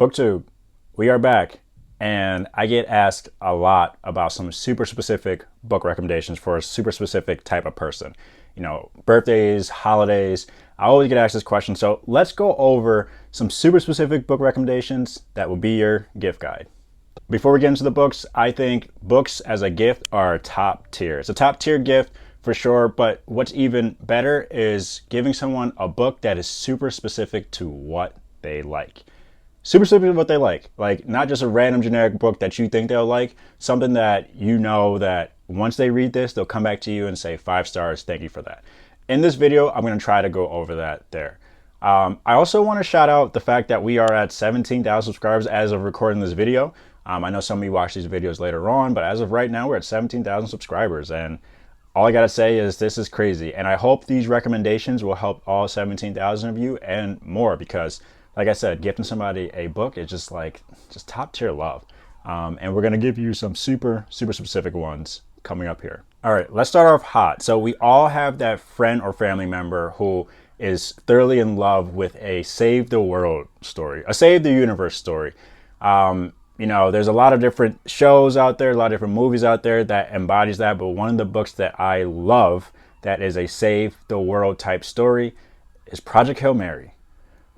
Booktube, we are back, and I get asked a lot about some super specific book recommendations for a super specific type of person. You know, birthdays, holidays. I always get asked this question, so let's go over some super specific book recommendations that will be your gift guide. Before we get into the books, I think books as a gift are top tier. It's a top tier gift for sure, but what's even better is giving someone a book that is super specific to what they like. Super specific to what they like not just a random generic book that you think they'll like, something that you know that once they read this, they'll come back to you and say 5 stars, thank you for that. In this video, I'm going to try to go over that there. I also want to shout out the fact that we are at 17,000 subscribers as of recording this video. I know some of you watch these videos later on, but as of right now, we're at 17,000 subscribers, and all I gotta say is this is crazy. And I hope these recommendations will help all 17,000 of you and more, because like I said, gifting somebody a book is just top tier love. And we're gonna give you some super specific ones coming up here. All right, let's start off hot. So we all have that friend or family member who is thoroughly in love with a save the world story, a save the universe story. You know, there's a lot of different shows out there, a lot of different movies out there that embodies that. But one of the books that I love that is a save the world type story is Project Hail Mary.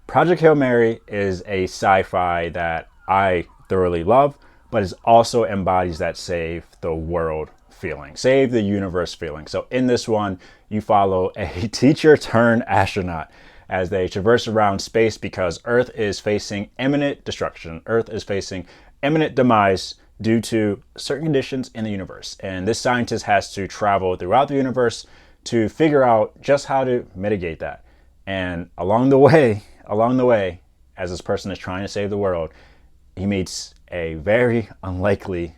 Project Hail Mary is a sci-fi that I thoroughly love, but it also embodies that save the world feeling, save the universe feeling. So in this one, you follow a teacher turned astronaut as they traverse around space because Earth is facing imminent destruction. Earth is facing imminent demise due to certain conditions in the universe. And this scientist has to travel throughout the universe to figure out just how to mitigate that. And along the way, as this person is trying to save the world, he meets a very unlikely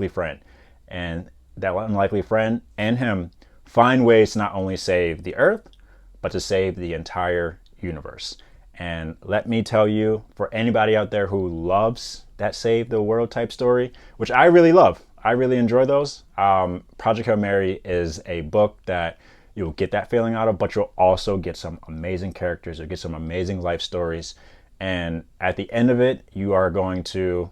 friend. And that unlikely friend and him find ways to not only save the Earth, but to save the entire universe. And let me tell you, for anybody out there who loves that save the world type story, which I really love, I really enjoy those. Project Hail Mary is a book that you'll get that feeling out of, but you'll also get some amazing characters, you'll get some amazing life stories. And at the end of it, you are going to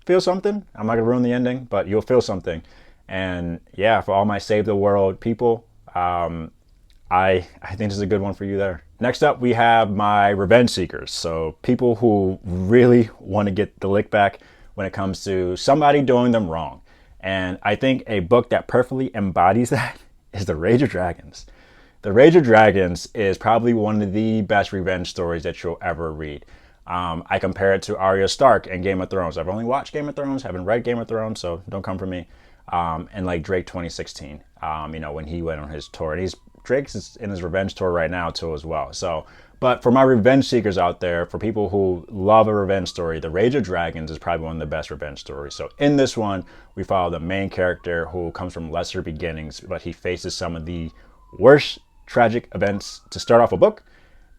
feel something. I'm not gonna ruin the ending, but you'll feel something. And yeah, for all my save the world people, I think this is a good one for you there. Next up, we have my revenge seekers. So people who really want to get the lick back when it comes to somebody doing them wrong. And I think a book that perfectly embodies that is The Rage of Dragons. The Rage of Dragons is probably one of the best revenge stories that you'll ever read. I compare it to Arya Stark in Game of Thrones. I've only watched Game of Thrones, haven't read Game of Thrones, so don't come for me. And like Drake 2016, you know, when he went on his tour, and Drake's in his revenge tour right now too as well. So, but for my revenge seekers out there, for people who love a revenge story, The Rage of Dragons is probably one of the best revenge stories. So in this one, we follow the main character who comes from lesser beginnings, but he faces some of the worst tragic events to start off a book.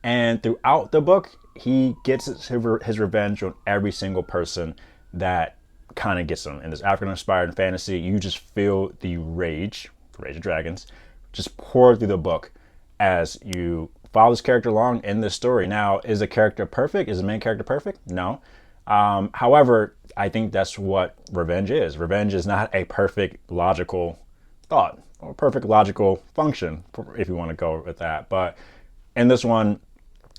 And throughout the book, he gets his revenge on every single person that kind of gets him. In this African-inspired fantasy, you just feel the Rage of Dragons, just pour through the book as you follow this character along in this story. Now, is the character perfect? Is the main character perfect? No. However, I think that's what revenge is. Revenge is not a perfect logical thought or perfect logical function, if you want to go with that. But in this one,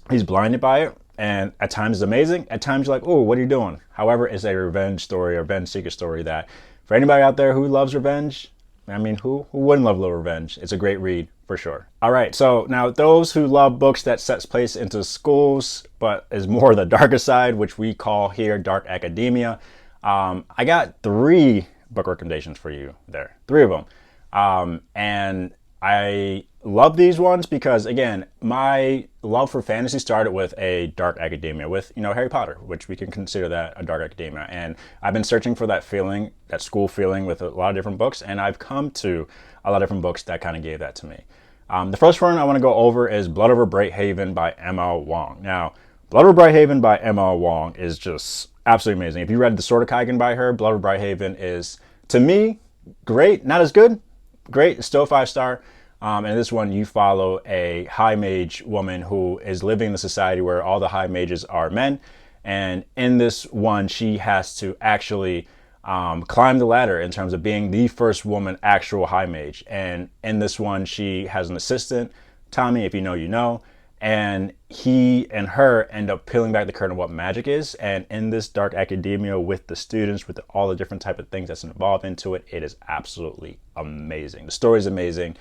he's blinded by it. And at times it's amazing. At times you're like, oh, what are you doing? However, it's a revenge story or revenge seeker story that for anybody out there who loves revenge, I mean, who wouldn't love a little revenge? It's a great read for sure. All right, so now those who love books that sets place into schools, but is more the darker side, which we call here dark academia. I got 3 book recommendations for you there, 3 of them. And I love these ones because, again, my love for fantasy started with a dark academia, with, you know, Harry Potter, which we can consider that a dark academia. And I've been searching for that feeling, that school feeling, with a lot of different books, and I've come to a lot of different books that kind of gave that to me. The first one I want to go over is Blood Over Brighthaven by M.L. Wong. Now, Blood Over Brighthaven by M.L. Wong is just absolutely amazing. If you read The Sword of Kaigen by her, Blood Over Brighthaven is, to me, great. Not as good, great, still 5-star. And in this one, you follow a high mage woman who is living in a society where all the high mages are men, And in this one, she has to actually climb the ladder in terms of being the first woman actual high mage. And in this one, she has an assistant, Tommy, if you know, you know. And he and her end up peeling back the curtain of what magic is. And in this dark academia with the students, with all the different type of things that's involved into it, it is absolutely amazing. The story is amazing.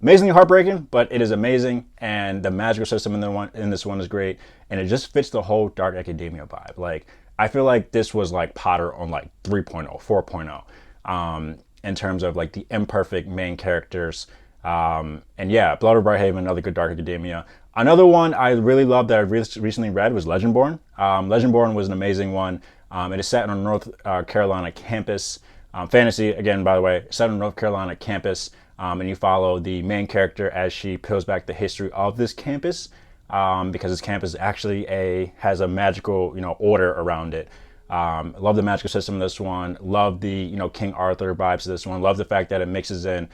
Amazingly heartbreaking, but it is amazing. And the magical system in this one is great. And it just fits the whole dark academia vibe. Like, I feel like this was like Potter on like 3.0, 4.0, in terms of like the imperfect main characters. And yeah, Blood of Brighthaven, another good dark academia. Another one I really loved that I recently read was Legendborn. Legendborn was an amazing one. It is set on a North Carolina campus. Fantasy, again, by the way, set on a North Carolina campus. And you follow the main character as she peels back the history of this campus, because this campus actually has a magical, order around it. Love the magical system of this one. Love the, King Arthur vibes of this one. Love the fact that it mixes in,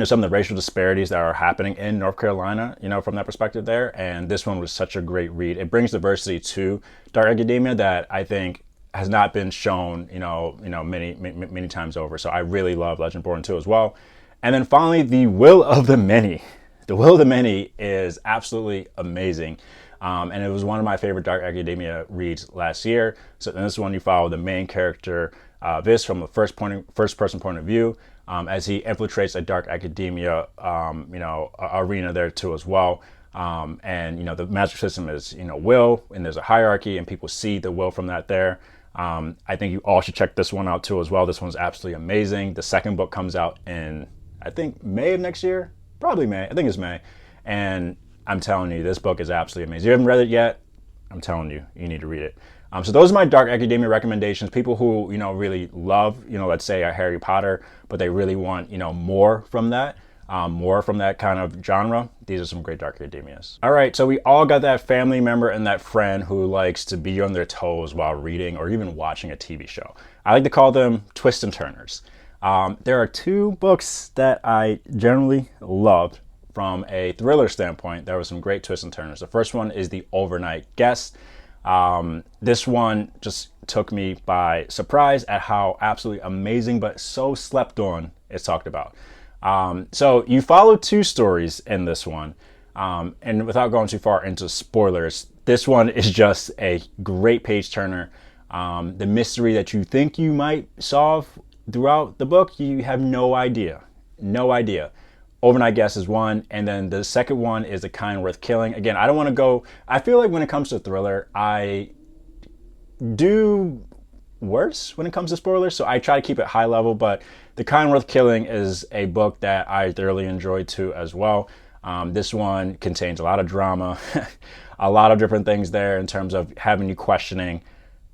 some of the racial disparities that are happening in North Carolina, from that perspective there. And this one was such a great read. It brings diversity to dark academia that I think has not been shown, many times over. So I really love Legendborn 2 as well. And then finally, The Will of the Many. The Will of the Many is absolutely amazing. And it was one of my favorite dark academia reads last year. So in this one, you follow the main character, Vis, from a first person point of view, as he infiltrates a dark academia, arena there too as well. And the magic system is, will, and there's a hierarchy, and people see the will from that there. I think you all should check this one out too as well. This one's absolutely amazing. The second book comes out in, I think, May of next year. Probably May. I think it's May. And I'm telling you, this book is absolutely amazing. If you haven't read it yet, I'm telling you, you need to read it. So those are my dark academia recommendations. People who, really love, let's say a Harry Potter, but they really want, more from that kind of genre. These are some great dark academias. All right, so we all got that family member and that friend who likes to be on their toes while reading or even watching a TV show. I like to call them twists and turners. There are two books that I generally loved from a thriller standpoint. There were some great twists and turners. The first one is The Overnight Guest. This one just took me by surprise at how absolutely amazing but so slept on it's talked about. So you follow two stories in this one, and without going too far into spoilers, this one is just a great page turner. The mystery that you think you might solve throughout the book, you have no idea. Overnight Guest is one, and then the second one is A Kind Worth Killing. Again, I don't want to go, I feel like when it comes to thriller, I do worse when it comes to spoilers, so I try to keep it high level, but The Kind Worth Killing is a book that I thoroughly enjoyed too as well. This one contains a lot of drama, a lot of different things there in terms of having you questioning,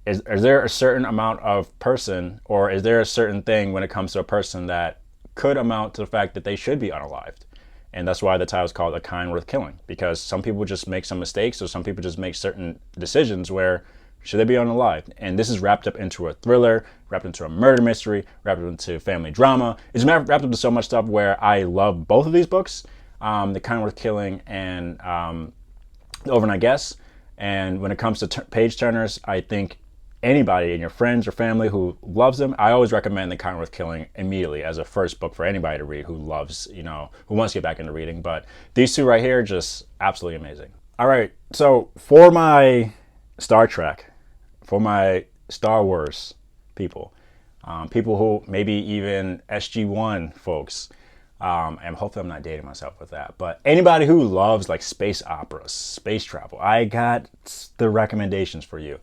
is there a certain amount of person, or is there a certain thing when it comes to a person that could amount to the fact that they should be unalived? And that's why the title is called A Kind Worth Killing, because some people just make some mistakes, or some people just make certain decisions where should they be unalived? And this is wrapped up into a thriller, wrapped into a murder mystery, wrapped up into family drama. It's wrapped up into so much stuff where I love both of these books, The Kind Worth Killing and The Overnight Guest. And when it comes to page turners, I think anybody in your friends or family who loves them, I always recommend The Kind Worth Killing immediately as a first book for anybody to read who loves, who wants to get back into reading. But these two right here, just absolutely amazing. All right, so for my Star Trek, for my Star Wars people, people who maybe even SG-1 folks, and hopefully I'm not dating myself with that, but anybody who loves like space operas, space travel, I got the recommendations for you.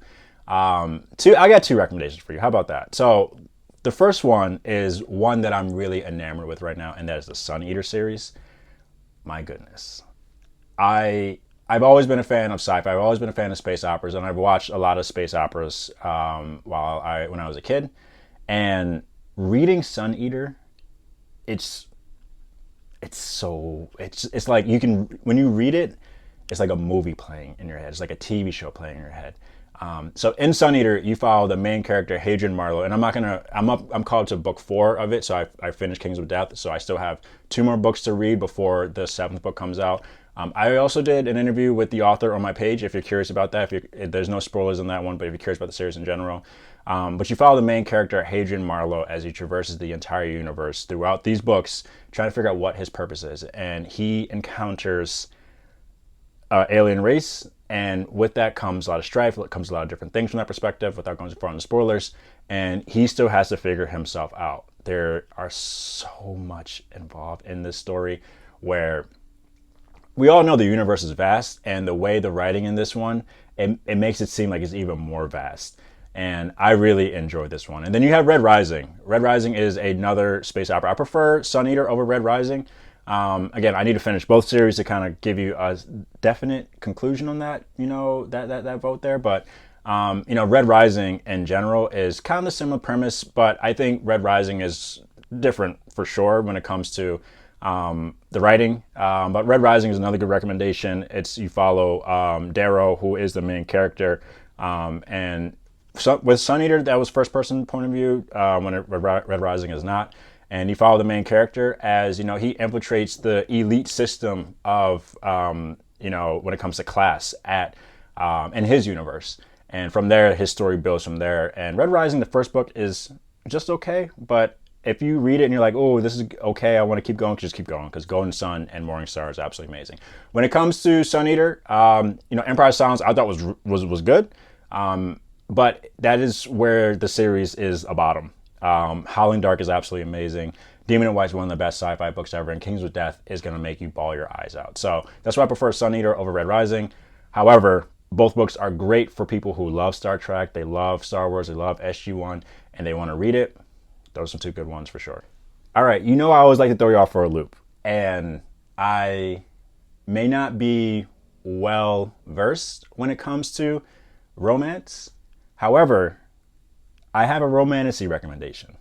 I got two recommendations for you. How about that? So the first one is one that I'm really enamored with right now, and that is the Sun Eater series. My goodness. I've always been a fan of sci-fi. I've always been a fan of space operas, and I've watched a lot of space operas when I was a kid. And reading Sun Eater, it's like you can, when you read it, it's like a movie playing in your head. It's like a TV show playing in your head. So in Sun Eater, you follow the main character, Hadrian Marlowe, and I'm called to book 4 of it, so I finished Kings of Death, so I still have 2 more books to read before the 7th book comes out. I also did an interview with the author on my page if you're curious about that. There's no spoilers in that one, but if you're curious about the series in general. But you follow the main character, Hadrian Marlowe, as he traverses the entire universe throughout these books, trying to figure out what his purpose is. And he encounters alien race, and with that comes a lot of strife. It comes a lot of different things from that perspective, without going too far into spoilers. And he still has to figure himself out. There are so much involved in this story where we all know the universe is vast, and the way the writing in this one, it makes it seem like it's even more vast. And I really enjoyed this one. And then you have Red Rising. Red Rising is another space opera. I prefer Sun Eater over Red Rising. Again, I need to finish both series to kind of give you a definite conclusion on that, that vote there. But, Red Rising in general is kind of a similar premise, but I think Red Rising is different for sure when it comes to the writing. But Red Rising is another good recommendation. You follow Darrow, who is the main character, and with Sun Eater, that was first person point of view, when Red Rising is not. And you follow the main character as, he infiltrates the elite system of, when it comes to class in his universe. And from there, his story builds from there. And Red Rising, the first book, is just okay. But if you read it and you're like, oh, this is okay, I want to keep going, just keep going. Because Golden Sun and Morning Star is absolutely amazing. When it comes to Sun Eater, Empire of Silence, I thought was good. But that is where the series is a bottom. Howling Dark is absolutely amazing. Demon and White is one of the best sci-fi books ever, and Kings with Death is going to make you bawl your eyes out. So that's why I prefer Sun Eater over Red Rising. However, both books are great for people who love Star Trek, they love Star Wars, they love SG-1, and they want to read it. Those are two good ones for sure. All right, I always like to throw you off for a loop, and I may not be well versed when it comes to romance. However, I have a Romantasy recommendation,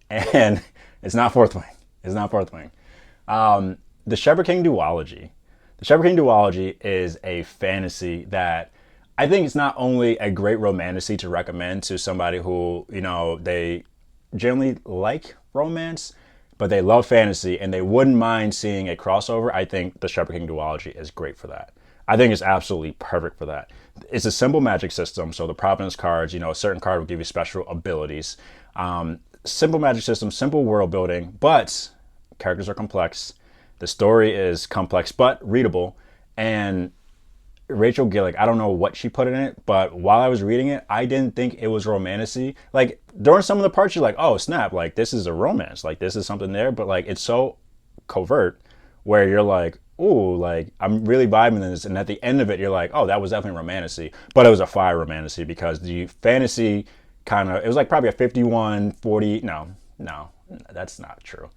and it's not Fourth Wing. It's not Fourth Wing. The Shepherd King duology. The Shepherd King duology is a fantasy that I think it's not only a great romantasy to recommend to somebody who, they generally like romance, but they love fantasy and they wouldn't mind seeing a crossover. I think the Shepherd King duology is great for that. I think it's absolutely perfect for that. It's a simple magic system. So the Providence cards, a certain card will give you special abilities. Simple magic system, simple world building, but characters are complex. The story is complex, but readable. And Rachel Gillick, I don't know what she put in it, but while I was reading it, I didn't think it was romantasy. Like during some of the parts, you're like, oh snap, like this is a romance. Like this is something there, but like it's so covert where you're like, ooh, like I'm really vibing in this. And at the end of it, you're like, oh, that was definitely romantasy, but it was a fire romantasy because the fantasy it was like probably a 51-40. No, that's not true.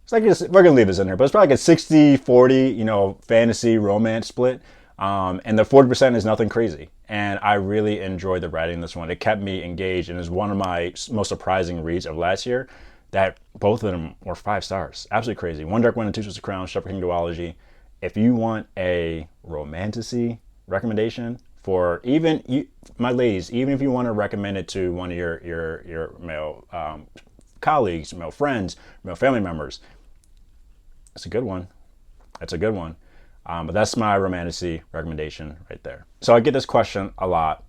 It's like, we're going to leave this in here, but it's probably like a 60-40, fantasy romance split. And the 40% is nothing crazy. And I really enjoyed the writing in this one. It kept me engaged and is one of my most surprising reads of last year that both of them were 5 stars. Absolutely crazy. One Dark Wind and Two Swords of Crown, Shepherd King duology. If you want a romantasy recommendation for my ladies, even if you want to recommend it to one of your male colleagues, male friends, male family members, it's a good one. That's a good one. But that's my romantasy recommendation right there. So I get this question a lot.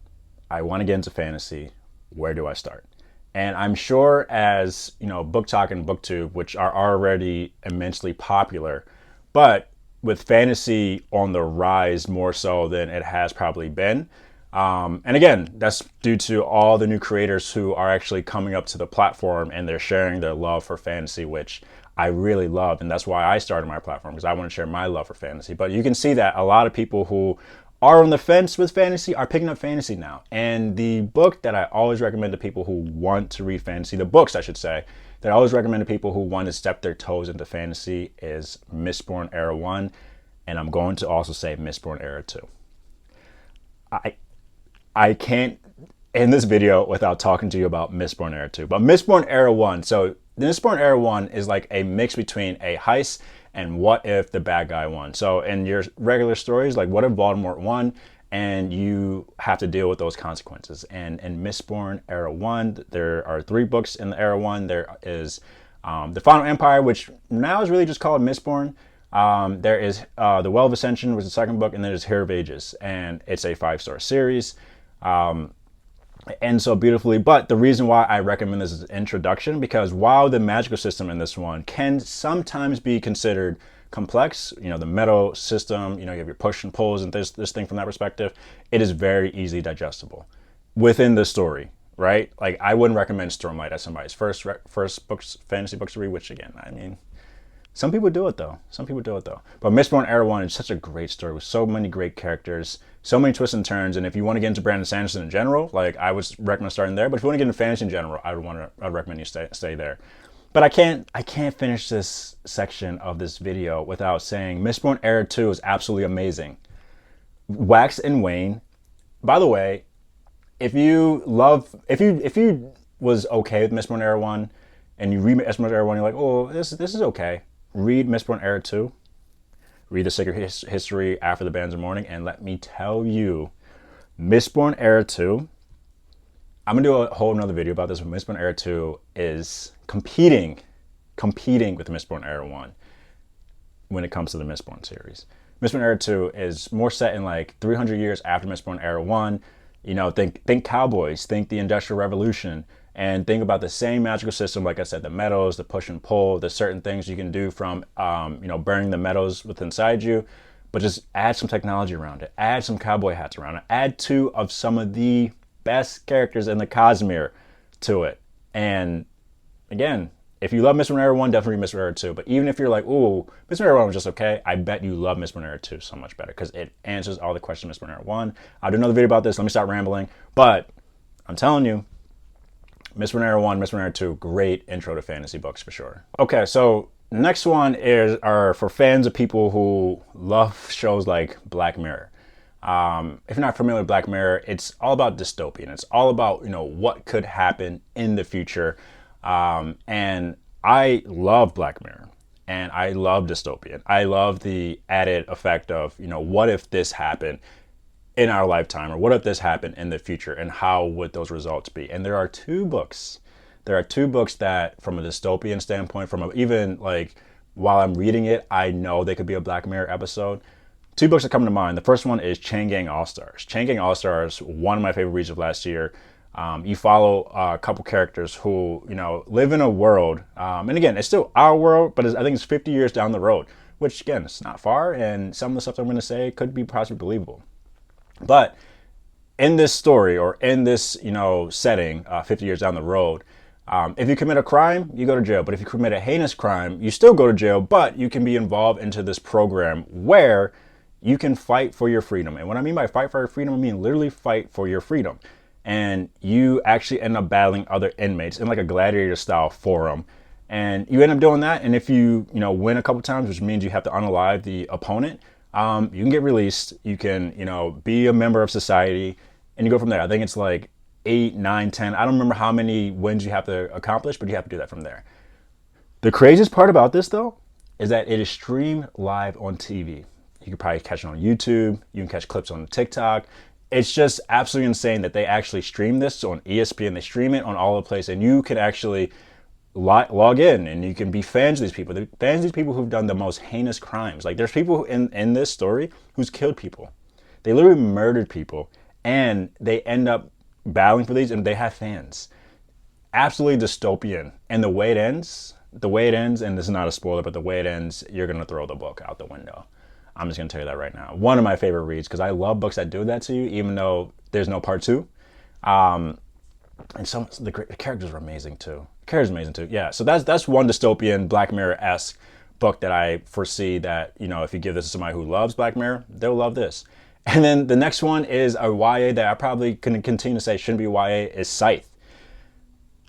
I want to get into fantasy. Where do I start? And I'm sure as, Book Talk and BookTube, which are already immensely popular, but with fantasy on the rise more so than it has probably been. And again, that's due to all the new creators who are actually coming up to the platform and they're sharing their love for fantasy, which I really love. And that's why I started my platform, because I want to share my love for fantasy. But you can see that a lot of people who are on the fence with fantasy are picking up fantasy now. And the book that I always recommend to people who want to read fantasy, the books I should say, that I always recommend to people who want to step their toes into fantasy is Mistborn Era 1. And I'm going to also say Mistborn Era 2. I can't end this video without talking to you about Mistborn Era 2. But Mistborn Era 1, so the Mistborn Era 1 is like a mix between a heist and what if the bad guy won. So in your regular stories, like what if Voldemort won and you have to deal with those consequences. And in Mistborn Era 1, there are 3 books in the Era 1. There is The Final Empire, which now is really just called Mistborn. There is The Well of Ascension, which is the second book, and then there's Hero of Ages, and it's a 5-star series. And so beautifully, but the reason why I recommend this as an introduction, because while the magical system in this one can sometimes be considered complex, the metal system, you have your push and pulls and this thing from that perspective, it is very easily digestible within the story, right? Like, I wouldn't recommend Stormlight as somebody's first fantasy books to read, which again, I mean, some people do it though. But Mistborn Era 1 is such a great story with so many great characters, so many twists and turns. And if you want to get into Brandon Sanderson in general, like, I would recommend starting there. But if you want to get into fantasy in general, I'd recommend you stay there. But I can't finish this section of this video without saying Mistborn Era 2 is absolutely amazing. Wax and Wane. By the way, if you was okay with Mistborn Era 1 and you read Mistborn Era 1, you're like, oh, this is okay. Read Mistborn Era 2. Read The Sacred History After the Bands of Mourning. And let me tell you, Mistborn Era 2, I'm going to do a whole nother video about this, but Mistborn Era 2 is competing with Mistborn Era 1 when it comes to the Mistborn series. Mistborn Era 2 is more set in like 300 years after Mistborn Era 1. Think cowboys, think the Industrial Revolution, and think about the same magical system. Like I said, the metals, the push and pull, the certain things you can do from, burning the metals within inside you, but just add some technology around it. Add some cowboy hats around it. Add 2 of some of the best characters in the Cosmere to it. And again, if you love Mistborn Era 1, definitely read Mistborn Era 2. But even if you're like, ooh, Mistborn Era 1 was just okay, I bet you love Mistborn Era 2 so much better because it answers all the questions of Mistborn Era 1. I'll do another video about this. Let me stop rambling. But I'm telling you, Mistborn Era 1, Mistborn Era 2, great intro to fantasy books for sure. Okay, so next one are for fans of people who love shows like Black Mirror. If you're not familiar with Black Mirror, it's all about dystopian. It's all about, what could happen in the future. And I love Black Mirror and I love dystopian. I love the added effect of, what if this happened in our lifetime, or what if this happened in the future, and how would those results be? And there are 2 books. There are 2 books that, from a dystopian standpoint, even like while I'm reading it, I know they could be a Black Mirror episode. 2 books that come to mind. The first one is Chain Gang All-Stars. Chain Gang All-Stars, one of my favorite reads of last year. You follow a couple characters who, live in a world, and again, it's still our world, but I think it's 50 years down the road, which again, it's not far, and some of the stuff I'm going to say could be possibly believable. But in this story, or in this, setting, 50 years down the road, if you commit a crime, you go to jail. But if you commit a heinous crime, you still go to jail, but you can be involved into this program where you can fight for your freedom. And what I mean by fight for your freedom, I mean literally fight for your freedom. And you actually end up battling other inmates in like a gladiator style forum. And you end up doing that. And if you, win a couple times, which means you have to unalive the opponent, you can get released. You can, be a member of society, and you go from there. I think it's like 8, 9, 10. I don't remember how many wins you have to accomplish, but you have to do that from there. The craziest part about this, though, is that it is streamed live on TV. You can probably catch it on YouTube. You can catch clips on TikTok. It's just absolutely insane that they actually stream this on ESPN. They stream it on all the places, and you can actually log in and you can be fans of these people. They're fans of these people who've done the most heinous crimes. Like, there's people in this story who's killed people. They literally murdered people, and they end up battling for these, and they have fans. Absolutely dystopian. And the way it ends, and this is not a spoiler, but the way it ends, you're going to throw the book out the window. I'm just going to tell you that right now. One of my favorite reads, because I love books that do that to you, even though there's no part 2. And the characters are amazing too. Yeah, so that's one dystopian Black Mirror-esque book that I foresee that, if you give this to somebody who loves Black Mirror, they'll love this. And then the next one is a YA that I probably can continue to say shouldn't be YA, is Scythe.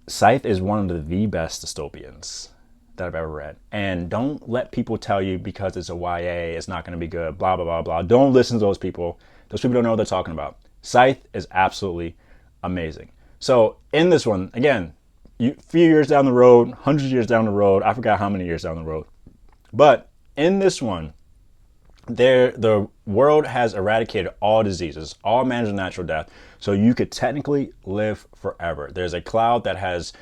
Scythe is one of the best dystopians that I've ever read. And don't let people tell you because it's a YA, it's not going to be good, blah, blah, blah, blah. Don't listen to those people. Those people don't know what they're talking about. Scythe is absolutely amazing. So in this one, again, few years down the road, hundreds of years down the road, I forgot how many years down the road. But in this one, the world has eradicated all diseases, all manners of natural death. So you could technically live forever. There's a cloud that has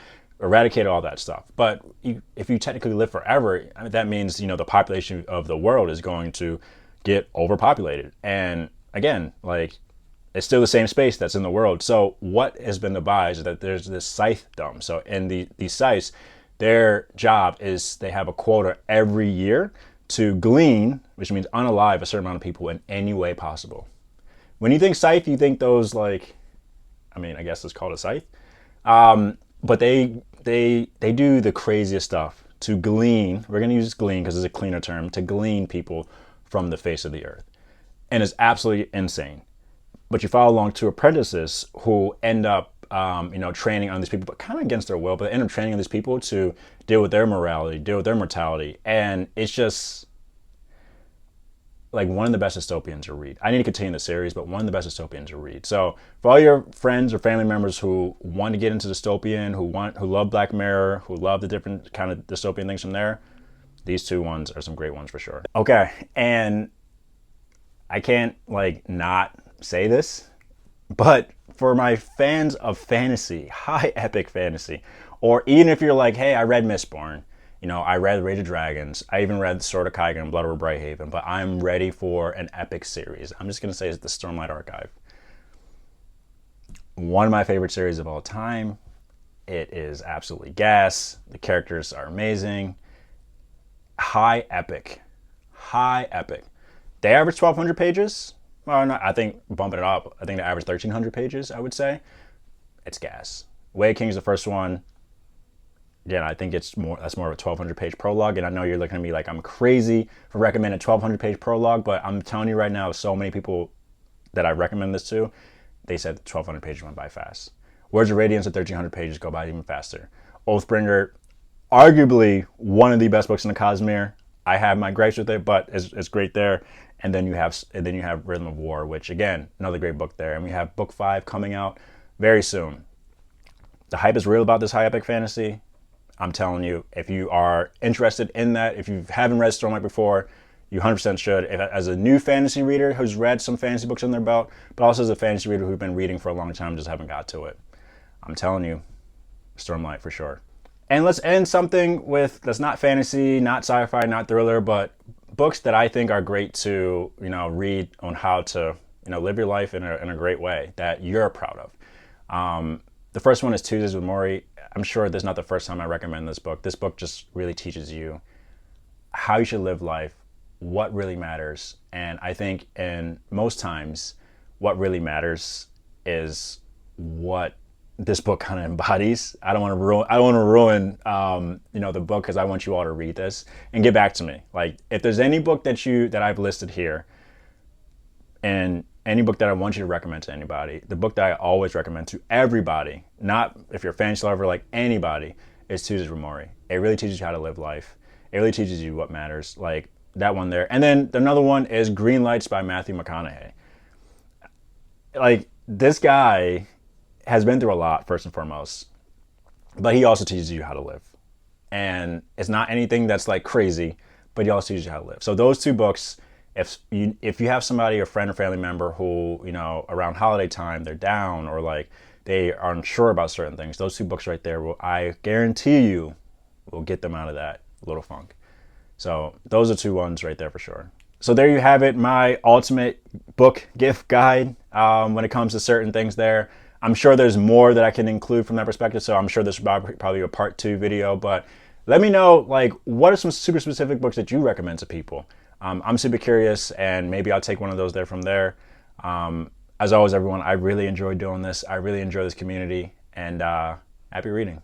eradicate all that stuff. But if you technically live forever, I mean, that means, the population of the world is going to get overpopulated. And again, like, it's still the same space that's in the world. So what has been devised is that there's this scythedom. So in these scythes, their job is they have a quota every year to glean, which means unalive a certain amount of people in any way possible. When you think scythe, you think those, like, I mean, I guess it's called a scythe. But they do the craziest stuff to glean. We're going to use glean because it's a cleaner term, to glean people from the face of the earth. And it's absolutely insane. But you follow along two apprentices who end up, training on these people, but kind of against their will, but they end up training on these people to deal with their morality, deal with their mortality. And it's just like one of the best dystopians to read. I need to continue the series, but one of the best dystopians to read. So for all your friends or family members who want to get into dystopian, who love Black Mirror, who love the different kind of dystopian things from there, these two ones are some great ones for sure. Okay, and I can't not say this, but for my fans of fantasy, high epic fantasy, or even if you're like, hey, I read Mistborn, I read Rage of Dragons, I even read Sword of Kaigen and Blood Over Brighthaven, but I'm ready for an epic series. I'm just going to say it's the Stormlight Archive. One of my favorite series of all time. It is absolutely gas. The characters are amazing. High epic. They average 1,200 pages. Well, no, I think bumping it up, I think they average 1,300 pages, I would say. It's gas. Way of Kings, the first one. Yeah, I think that's more of a 1,200 page prologue. And I know you're looking at me like I'm crazy for recommending a 1,200 page prologue, but I'm telling you right now, so many people that I recommend this to, they said 1,200 pages went by fast. Words of Radiance at 1,300 pages go by even faster. Oathbringer, arguably one of the best books in the Cosmere. I have my gripes with it, but it's great there. And then you have Rhythm of War, which again, another great book there. And we have book 5 coming out very soon. The hype is real about this high epic fantasy. I'm telling you, if you are interested in that, if you haven't read Stormlight before, you 100% should. As a new fantasy reader who's read some fantasy books in their belt, but also as a fantasy reader who's been reading for a long time, just haven't got to it. I'm telling you, Stormlight for sure. And let's end something that's not fantasy, not sci-fi, not thriller, but books that I think are great to, read on how to, live your life in a great way that you're proud of. The first one is Tuesdays with Morrie. I'm sure this is not the first time I recommend this book. This book just really teaches you how you should live life, what really matters. And I think in most times, what really matters is what this book kind of embodies. I don't want to ruin the book, because I want you all to read this and get back to me. Like, if there's any book that I've listed here, and any book that I want you to recommend to anybody, the book that I always recommend to everybody, not if you're a fantasy lover, like anybody, is Tuesdays with Morrie. It really teaches you how to live life. It really teaches you what matters. Like that one there. And then another one is Green Lights by Matthew McConaughey. Like, this guy has been through a lot, first and foremost, but he also teaches you how to live. And it's not anything that's like crazy, but he also teaches you how to live. So those two books, if you have somebody, a friend or family member who, around holiday time, they're down or like they are unsure about certain things, those two books right there I guarantee you, will get them out of that little funk. So those are two ones right there for sure. So there you have it, my ultimate book gift guide when it comes to certain things there. I'm sure there's more that I can include from that perspective, so I'm sure this will probably be a part 2 video, but let me know, like, what are some super specific books that you recommend to people? I'm super curious, and maybe I'll take one of those there from there. As always, everyone, I really enjoy doing this. I really enjoy this community, and happy reading.